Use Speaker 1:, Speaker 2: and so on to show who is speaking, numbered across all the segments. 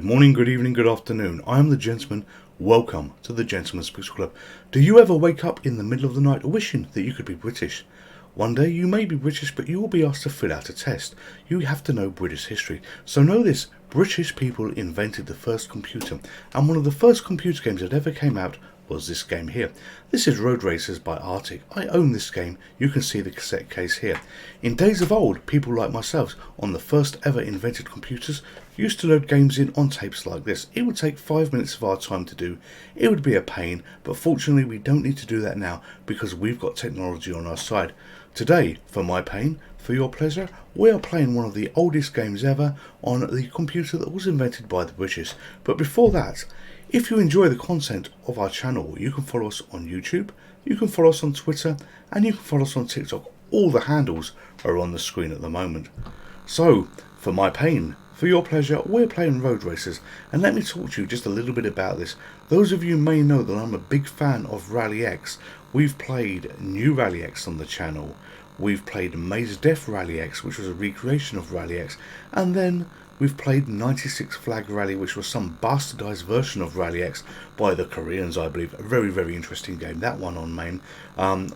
Speaker 1: Good morning, good evening, good afternoon. I am the gentleman. Welcome to the Gentleman's Pixel Club. Do you ever wake up in the middle of the night wishing that you could be British? One day you may be British, but you will be asked to fill out a test. You have to know British history. So know this, British people invented the first computer, and one of the first computer games that ever came out was this game here. This is Road Racers by Arctic. I own this game. You can see the cassette case here. In days of old, people like myself, on the first ever invented computers, used to load games in on tapes like this. It would take 5 minutes of our time to do. It would be a pain, but fortunately we don't need to do that now because we've got technology on our side. Today, for my pain, for your pleasure, we are playing one of the oldest games ever on the computer that was invented by the British. But before that, if you enjoy the content of our channel, you can follow us on YouTube, you can follow us on Twitter, and you can follow us on TikTok. All the handles are on the screen at the moment. So, for my pain, for your pleasure, we're playing Road Racers, and let me talk to you just a little bit about this. Those of you may know that I'm a big fan of Rally X. We've played New Rally X on the channel. We've played MiSTer Rally X, which was a recreation of Rally X, and then we've played 96 Flag Rally, which was some bastardized version of Rally X by the Koreans, I believe. A very, very interesting game, that one on main.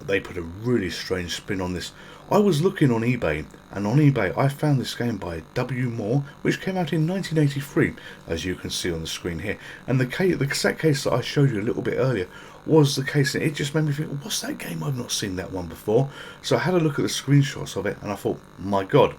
Speaker 1: They put a really strange spin on this. I was looking on eBay, and on eBay I found this game by W. Moore, which came out in 1983, as you can see on the screen here. And the cassette case that I showed you a little bit earlier was the case, and it just made me think, what's that game? I've not seen that one before. So I had a look at the screenshots of it, and I thought, my God,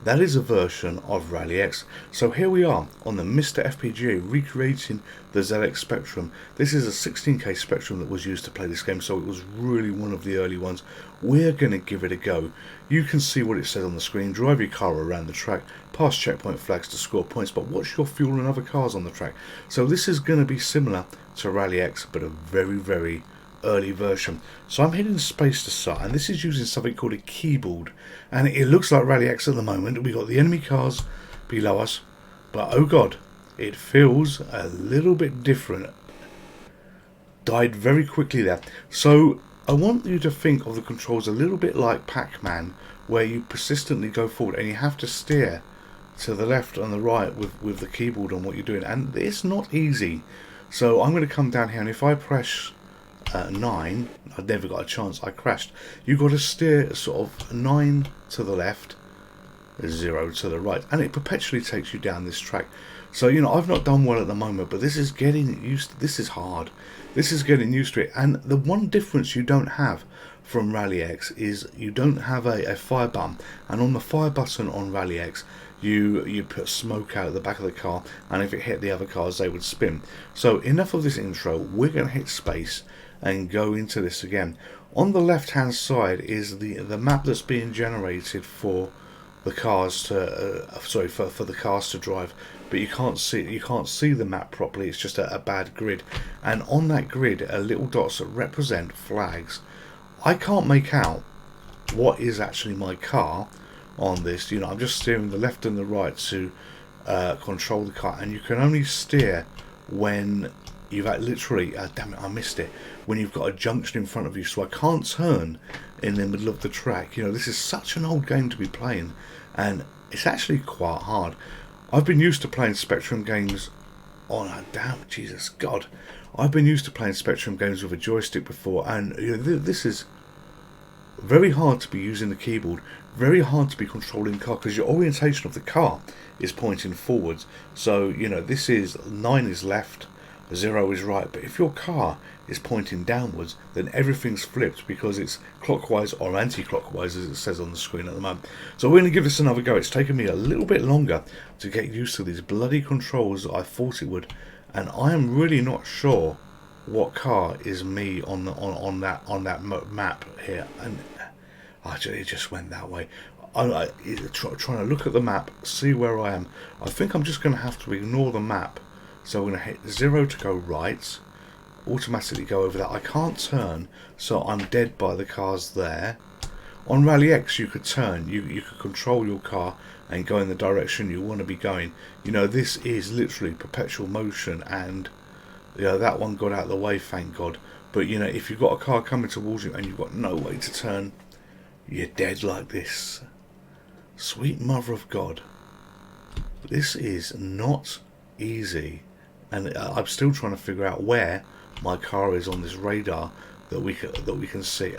Speaker 1: that is a version of Rally X. So here we are on the MiSTer FPGA recreating the ZX Spectrum. This is a 16K Spectrum that was used to play this game, so it was really one of the early ones. We're going to give it a go. You can see what it says on the screen. Drive your car around the track, pass checkpoint flags to score points, but watch your fuel and other cars on the track. So this is going to be similar to Rally X, but a very, very early version. So I'm hitting space to start, and this is using something called a keyboard, and it looks like Rally X at the moment. We got the enemy cars below us, but oh god, it feels a little bit different. Died very quickly there. So I want you to think of the controls a little bit like Pac-Man, where you persistently go forward and you have to steer to the left and the right with the keyboard on what you're doing, and it's not easy. So I'm going to come down here, and if I press 9, I never got a chance, I crashed. You've got to steer sort of 9 to the left, 0 to the right, and it perpetually takes you down this track. So, you know, I've not done well at the moment, but this is getting used to, this is hard. This is getting used to it, and the one difference you don't have from Rally X is you don't have a fire button, and on the fire button on Rally X, you put smoke out of the back of the car, and if it hit the other cars, they would spin. So enough of this intro, we're going to hit space and go into this again. On the left hand side is the map that's being generated for the cars to for the cars to drive, but you can't see the map properly. It's just a bad grid, and on that grid are little dots that represent flags. I can't make out what is actually my car on this. You know, I'm just steering the left and the right to control the car, and you can only steer when you've literally, damn it, I missed it, when you've got a junction in front of you, so I can't turn in the middle of the track. You know, this is such an old game to be playing, and it's actually quite hard. I've been used to playing Spectrum games on, damn, Jesus God, I've been used to playing Spectrum games with a joystick before, and you know, this is very hard to be using the keyboard, very hard to be controlling the car, because your orientation of the car is pointing forwards. So, you know, this is 9 is left, 0 is right, but if your car is pointing downwards, then everything's flipped because it's clockwise or anti-clockwise, as it says on the screen at the moment. So we're going to give this another go. It's taken me a little bit longer to get used to these bloody controls that I thought it would, and I am really not sure what car is me on that map here, and it just went that way. I'm trying to look at the map, see where I am. I think I'm just going to have to ignore the map. So I'm going to hit 0 to go right, automatically go over that. I can't turn, so I'm dead by the cars there. On Rally X you could turn, you could control your car and go in the direction you want to be going. You know, this is literally perpetual motion, and you know, that one got out of the way, thank God. But you know, if you've got a car coming towards you and you've got no way to turn, you're dead like this. Sweet mother of God. This is not easy, and I'm still trying to figure out where my car is on this radar that we can see.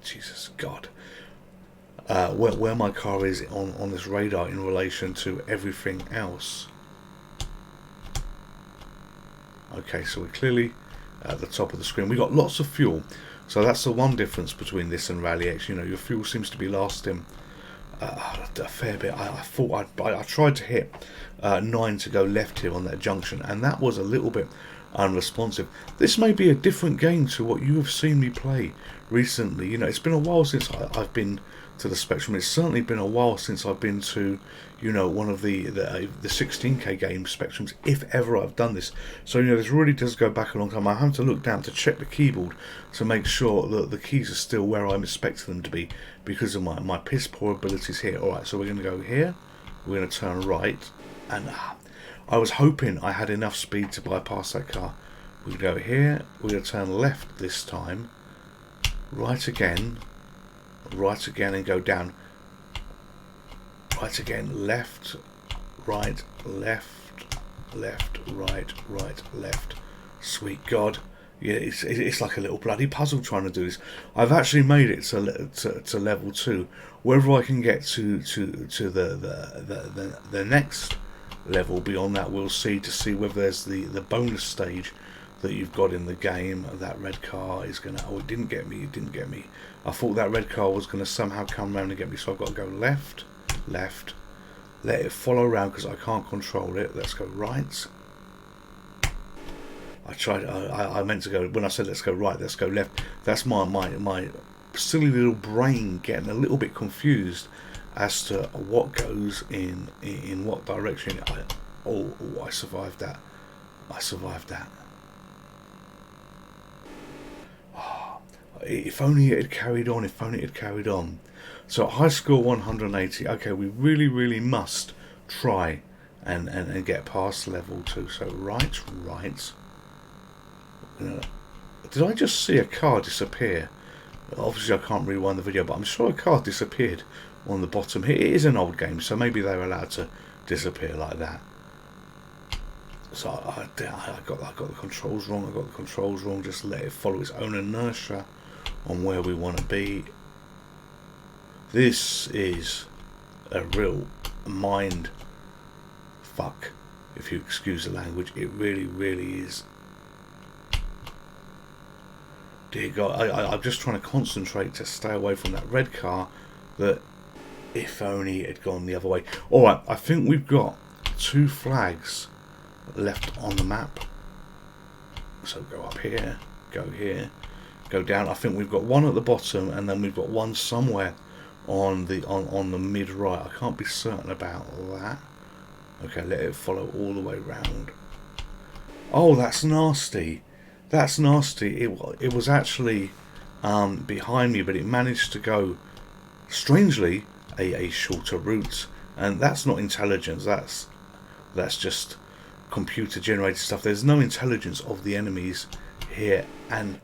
Speaker 1: Jesus God, where my car is on this radar in relation to everything else. Okay, so we're clearly at the top of the screen. We got lots of fuel, so that's the one difference between this and Rally X. You know, your fuel seems to be lasting a fair bit. I tried to hit 9 to go left here on that junction, and that was a little bit unresponsive. This may be a different game to what you have seen me play recently. You know, it's been a while since I've been to the Spectrum. It's certainly been a while since I've been to, you know, one of the 16K game Spectrums, if ever I've done this. So, you know, this really does go back a long time. I have to look down to check the keyboard to make sure that the keys are still where I'm expecting them to be because of my piss poor abilities here. Alright, so we're going to go here, we're going to turn right, and I was hoping I had enough speed to bypass that car. We go here, we're going to turn left this time, right again, and go down. Right again, left, right, left, left, right, right, left. Sweet God. Yeah, it's like a little bloody puzzle trying to do this. I've actually made it to level 2. Whether I can get to the next level beyond that, we'll see, to see whether there's the bonus stage that you've got in the game. That red car is gonna, oh, it didn't get me. I thought that red car was gonna somehow come around and get me, so I've got to go left, let it follow around because I can't control it. Let's go right. I meant to go, when I said let's go right, let's go left. That's my silly little brain getting a little bit confused as to what goes in what direction. I survived that. If only it had carried on. So high score 180. Okay, we really must try and get past level 2. So right. Did I just see a car disappear? Obviously I can't rewind the video, but I'm sure a car disappeared on the bottom here. It is an old game, so maybe they're allowed to disappear like that. So I got the controls wrong. Just let it follow its own inertia on where we want to be. This is a real mind fuck, if you excuse the language. It really is. Dear God, I'm just trying to concentrate to stay away from that red car, that if only it had gone the other way. Alright, I think we've got 2 flags left on the map. So go up here, go down. I think we've got one at the bottom, and then we've got one somewhere on the mid right. I can't be certain about that. Okay, let it follow all the way round. Oh, that's nasty. It was actually behind me, but it managed to go, strangely, a shorter route, and that's not intelligence. That's just computer generated stuff. There's no intelligence of the enemies here, and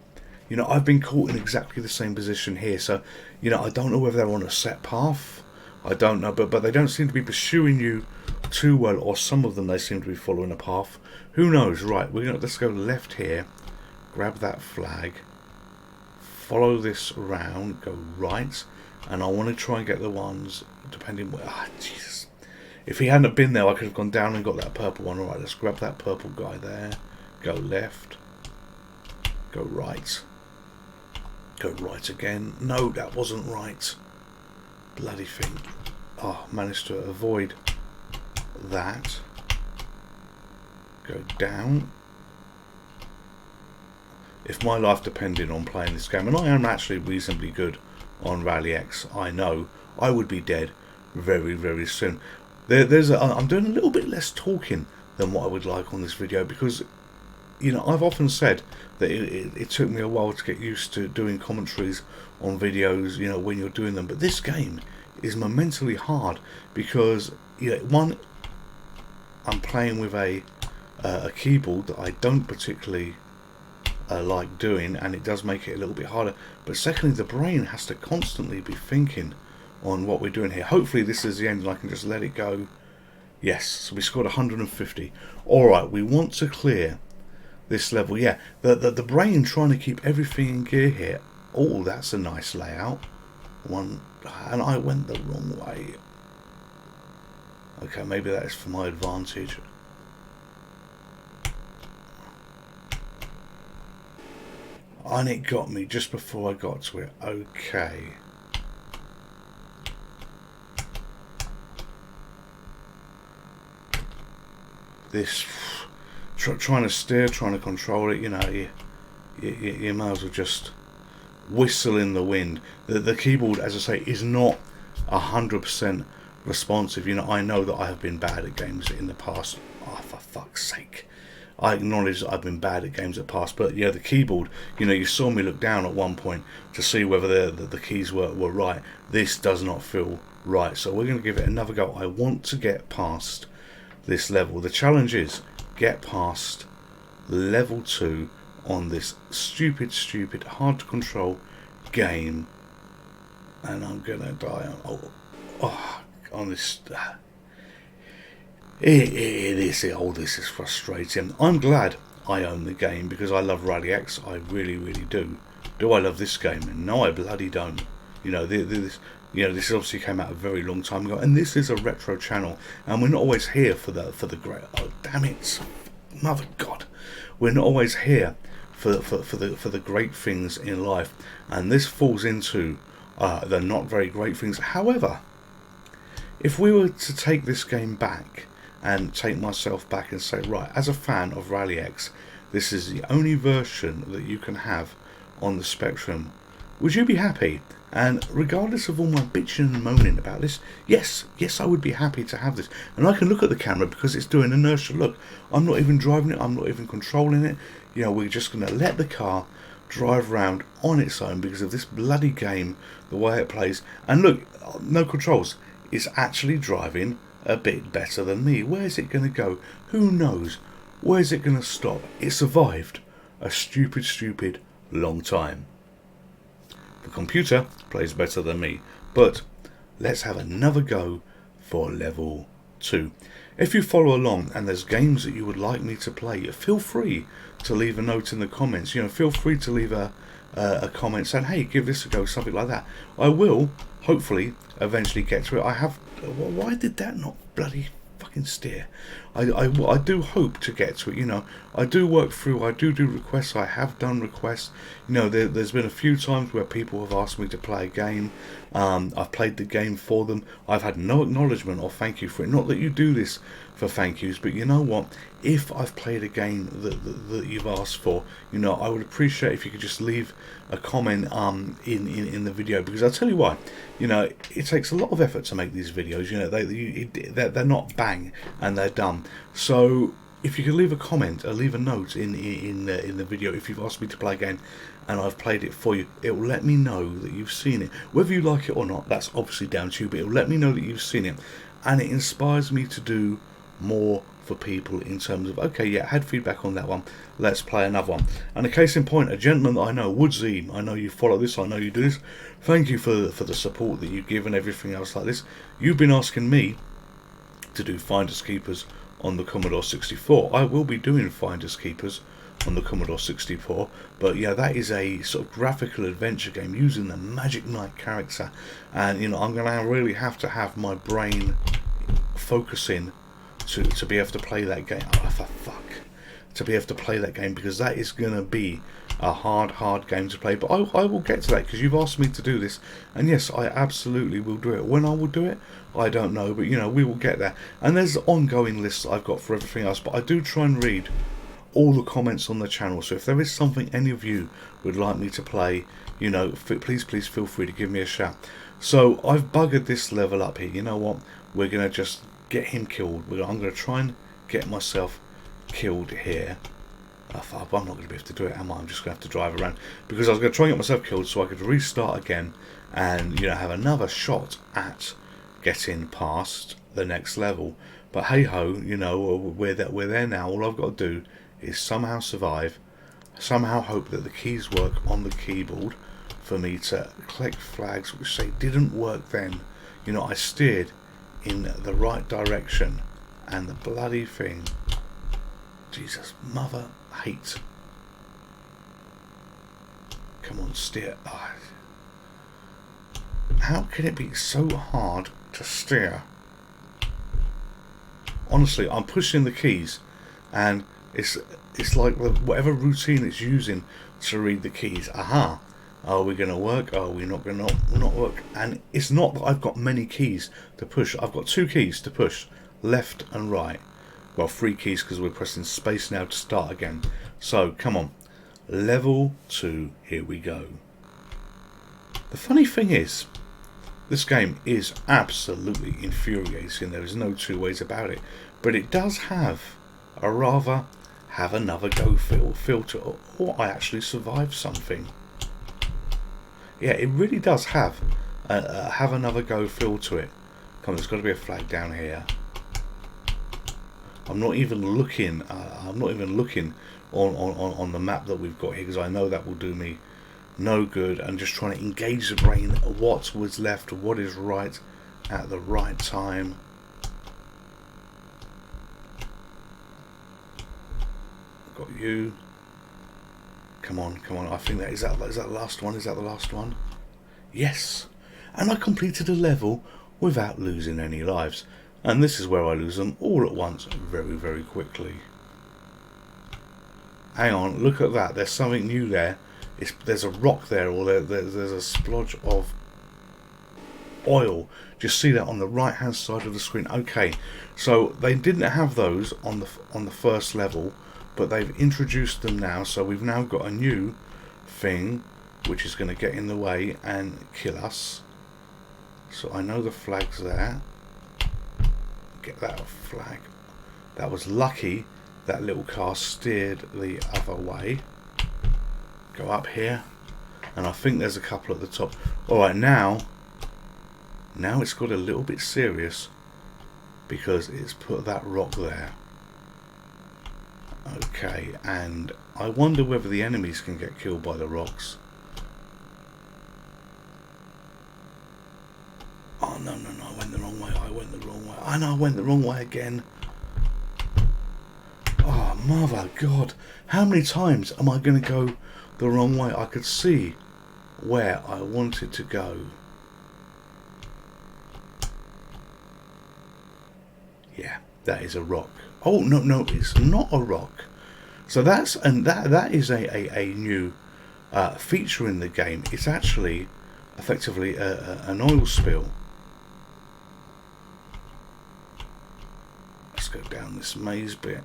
Speaker 1: you know, I've been caught in exactly the same position here. So, you know, I don't know whether they're on a set path. I don't know, but they don't seem to be pursuing you too well, or some of them, they seem to be following a path. Who knows? Right, let's go left here. Grab that flag, follow this around, go right, and I want to try and get the ones depending where. Jesus! If he hadn't been there, I could have gone down and got that purple one. Alright, let's grab that purple guy there. Go left, go right again. No, that wasn't right. Bloody thing. Oh, managed to avoid that. Go down. If my life depended on playing this game, and I am actually reasonably good on Rally X, I know I would be dead very soon. I'm doing a little bit less talking than what I would like on this video, because, you know, I've often said that it took me a while to get used to doing commentaries on videos, you know, when you're doing them. But this game is momentally hard because, you know, one, I'm playing with a keyboard that I don't particularly like doing, and it does make it a little bit harder. But secondly, the brain has to constantly be thinking on what we're doing here. Hopefully this is the end and I can just let it go Yes, so we scored 150. Alright, we want to clear this level. Yeah, the brain trying to keep everything in gear here. Oh, that's a nice layout. One, and I went the wrong way. Okay, maybe that is for my advantage. And it got me just before I got to it. Okay. This trying to steer, trying to control it, you know, you might as well just whistle in the wind. The keyboard, as I say, is not 100% responsive. You know, I know that I have been bad at games in the past. Oh, for fuck's sake. I acknowledge that I've been bad at games in the past, but yeah, the keyboard, you know, you saw me look down at one point to see whether the keys were right. This does not feel right, so we're going to give it another go. I want to get past this level. The challenge is get past level 2 on this stupid, hard to control game, and I'm going to die on this. This is frustrating. I'm glad I own the game because I love Rally X. I really, really do. Do I love this game? No, I bloody don't. You know, this obviously came out a very long time ago, and this is a retro channel, and we're not always here for the great. Oh, damn it, mother God, we're not always here for the great things in life, and this falls into the not very great things. However, if we were to take this game back and take myself back and say, right, as a fan of Rally X, this is the only version that you can have on the Spectrum, would you be happy? And regardless of all my bitching and moaning about this, yes, I would be happy to have this. And I can look at the camera because it's doing inertia. Look, I'm not even driving it, I'm not even controlling it. You know, we're just going to let the car drive around on its own because of this bloody game, the way it plays. And look, no controls. It's actually driving a bit better than me. Where's it going to go? Who knows? Where's it going to stop? It survived a stupid long time. The computer plays better than me, but let's have another go for level 2. If you follow along and there's games that you would like me to play, feel free to leave a note in the comments. You know, feel free to leave a comment saying, hey, give this a go, something like that. I will hopefully eventually get to it. Why did that not bloody fucking steer? I do hope to get to it. You know, I do work through, I do requests. I have done requests. You know, there's been a few times where people have asked me to play a game. I've played the game for them. I've had no acknowledgement or thank you for it. Not that you do this for thank yous, but you know what, if I've played a game that you've asked for, you know, I would appreciate if you could just leave a comment in the video, because I'll tell you why, you know, it takes a lot of effort to make these videos. You know, they're not bang and they're done. So if you could leave a comment or leave a note in the video if you've asked me to play a game and I've played it for you, it will let me know that you've seen it. Whether you like it or not, that's obviously down to you, but it will let me know that you've seen it, and it inspires me to do more for people in terms of, okay, yeah, I had feedback on that one, let's play another one. And a case in point, a gentleman that I know, Woodsy, I know you follow this, I know you do this, thank you for the support that you give and everything else like this. You've been asking me to do Finders Keepers on the Commodore 64. I will be doing Finders Keepers on the Commodore 64, but yeah, that is a sort of graphical adventure game using the Magic Knight character, and you know, I'm going to really have to have my brain focusing to be able to play that game. Oh, for fuck. To be able to play that game, because that is going to be a hard game to play. But I will get to that because you've asked me to do this, and yes, I absolutely will do it. When I will do it, I don't know, but you know, we will get there. And there's ongoing lists I've got for everything else, but I do try and read all the comments on the channel, so if there is something any of you would like me to play, you know, please feel free to give me a shout. So I've buggered this level up here. You know what, we're going to just get him killed. I'm going to try and get myself killed here. I'm not going to be able to do it, am I? I'm just going to have to drive around, because I was going to try and get myself killed so I could restart again and, you know, have another shot at getting past the next level. But hey ho, you know, we're there now. All I've got to do is somehow survive, somehow hope that the keys work on the keyboard for me to collect flags, which say didn't work then. You know, I steered in the right direction And the bloody thing. Jesus, mother hate. Come on, steer. Oh. How can it be so hard to steer? Honestly, I'm pushing the keys, and it's like whatever routine it's using to read the keys. Aha! Are we going to work? Are we not going to not work? And it's not that I've got many keys to push. I've got 2 keys to push, left and right. Well, 3 keys because we're pressing space now to start again. So come on, level 2. Here we go. The funny thing is, this game is absolutely infuriating. There is no 2 ways about it. But it does have a rather have another go filter, or I actually survived something. Yeah, it really does have have another go feel to it. Come on, there's got to be a flag down here. I'm not even looking. I'm not even looking on the map that we've got here, because I know that will do me no good. I'm just trying to engage the brain. What was left, what is right at the right time. Got you. Come on, come on. I think that is that the last one. Is that the last one? Yes. And I completed a level without losing any lives. And this is where I lose them all at once, very, very quickly. Hang on, look at that. There's something new there. There's a rock there, or there's a splodge of oil. Just see that on the right hand side of the screen. Okay, so they didn't have those on the first level, but they've introduced them now. So we've now got a new thing which is going to get in the way and kill us. So I know the flag's there. Get that flag. That was lucky. That little car steered the other way. Go up here, and I think there's a couple at the top. Alright, now it's got a little bit serious, because it's put that rock there. Okay, and I wonder whether the enemies can get killed by the rocks. Oh no, I went the wrong way. I know I went the wrong way again. Oh mother God, how many times am I going to go the wrong way? I could see where I wanted to go. Yeah, that is a rock. Oh no, it's not a rock. So that is a new feature in the game. It's actually effectively an oil spill. Let's go down this maze bit.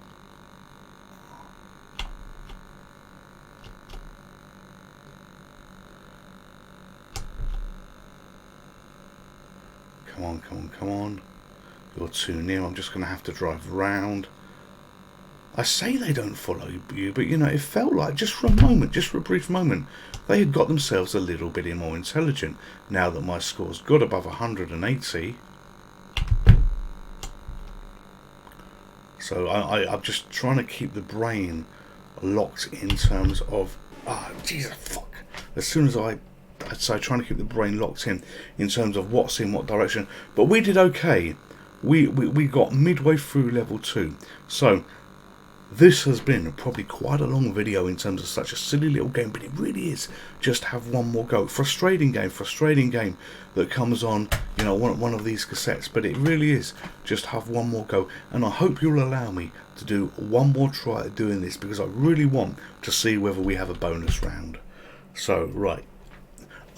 Speaker 1: Come on. You're too near. I'm just going to have to drive round. I say they don't follow you, but you know, it felt like just for a moment, just for a brief moment, they had got themselves a little bit more intelligent. Now that my score's got above 180. So I'm just trying to keep the brain locked in terms of... Jesus, fuck. As soon as I'd say trying to keep the brain locked in terms of what's in what direction. But we did okay. We got midway through level 2. So this has been probably quite a long video in terms of such a silly little game, but it really is just have one more go. Frustrating game that comes on, you know, one of these cassettes, but it really is just have one more go. And I hope you'll allow me to do one more try at doing this, because I really want to see whether we have a bonus round. So right,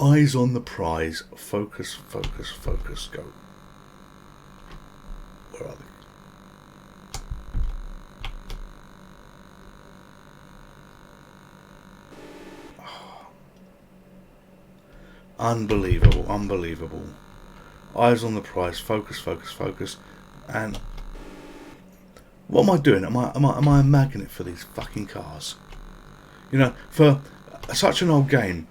Speaker 1: eyes on the prize, focus, go. Where are they? Unbelievable. Eyes on the prize, focus. And what am I doing? Am I a magnet for these fucking cars? You know, for such an old game,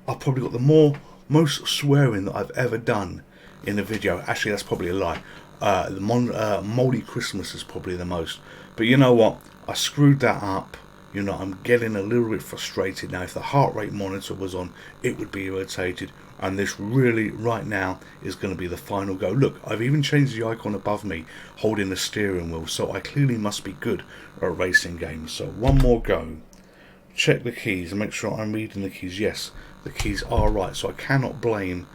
Speaker 1: I've probably got the most swearing that I've ever done in a video. Actually, that's probably a lie. The Moldy Christmas is probably the most. But you know what? I screwed that up You know, I'm getting a little bit frustrated now. If the heart rate monitor was on, it would be irritated. And this really, right now, is going to be the final go. Look, I've even changed the icon above me, holding the steering wheel. So I clearly must be good at racing games. So one more go. Check the keys and make sure I'm reading the keys. Yes, the keys are right. So I cannot blame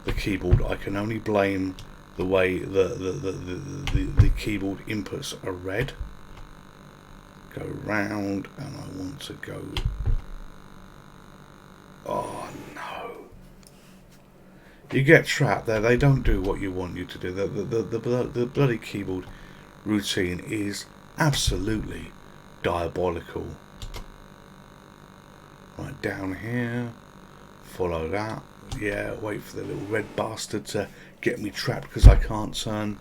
Speaker 1: the keyboard. I can only blame the way the keyboard inputs are read. Go round, and I want to go. Oh no! You get trapped there. They don't do what you want you to do. The bloody keyboard routine is absolutely diabolical. Right, down here, follow that. Yeah, wait for the little red bastard to get me trapped because I can't turn.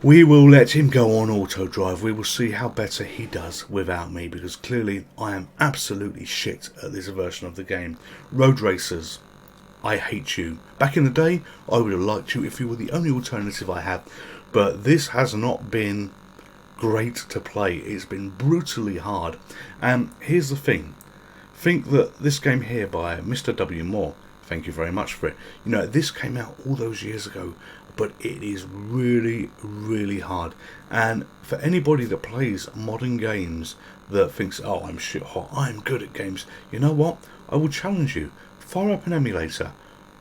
Speaker 1: We will let him go on auto drive. We will see how better he does without me, because clearly I am absolutely shit at this version of the game. Road racers, I hate you. Back in the day, I would have liked you if you were the only alternative I had, but this has not been great to play. It's been brutally hard. And here's the thing. Think that this game here by Mr. W. Moore, thank you very much for it. You know, this came out all those years ago, but it is really, really hard. And for anybody that plays modern games that thinks, oh, I'm shit hot, I'm good at games, you know what? I will challenge you. Fire up an emulator,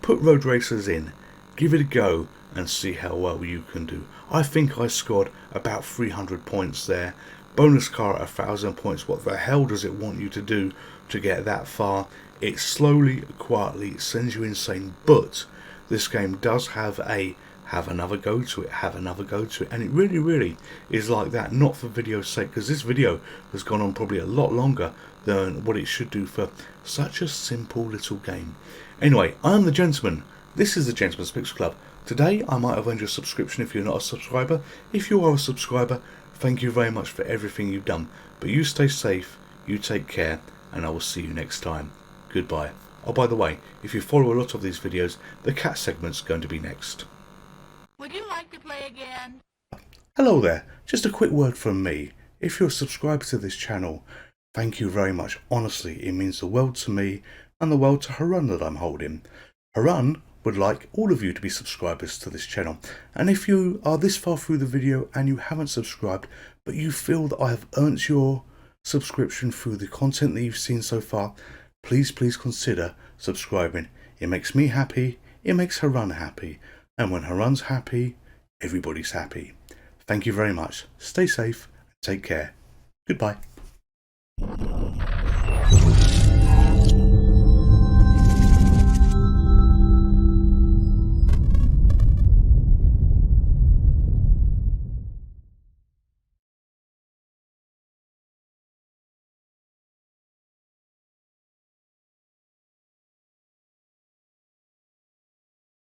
Speaker 1: put Road Racers in, give it a go, and see how well you can do. I think I scored about 300 points there. Bonus car at 1,000 points. What the hell does it want you to do to get that far? It slowly, quietly sends you insane, but this game does have a have another go to it, have another go to it, and it really, really is like that, not for video's sake, because this video has gone on probably a lot longer than what it should do for such a simple little game. Anyway, I'm the Gentleman. This is the Gentleman's Pixel Club. Today, I might have earned your subscription if you're not a subscriber. If you are a subscriber, thank you very much for everything you've done. But you stay safe, you take care, and I will see you next time. Goodbye. Oh, by the way, if you follow a lot of these videos, the cat segment's going to be next.
Speaker 2: Would you like to play again?
Speaker 1: Hello there, just a quick word from me. If you're a subscriber to this channel, thank you very much. Honestly, it means the world to me and the world to Harun that I'm holding. Harun would like all of you to be subscribers to this channel. And if you are this far through the video and you haven't subscribed, but you feel that I have earned your subscription through the content that you've seen so far, please consider subscribing. It makes me happy, it makes Harun happy. And when Harun's happy, everybody's happy. Thank you very much. Stay safe and take care. Goodbye.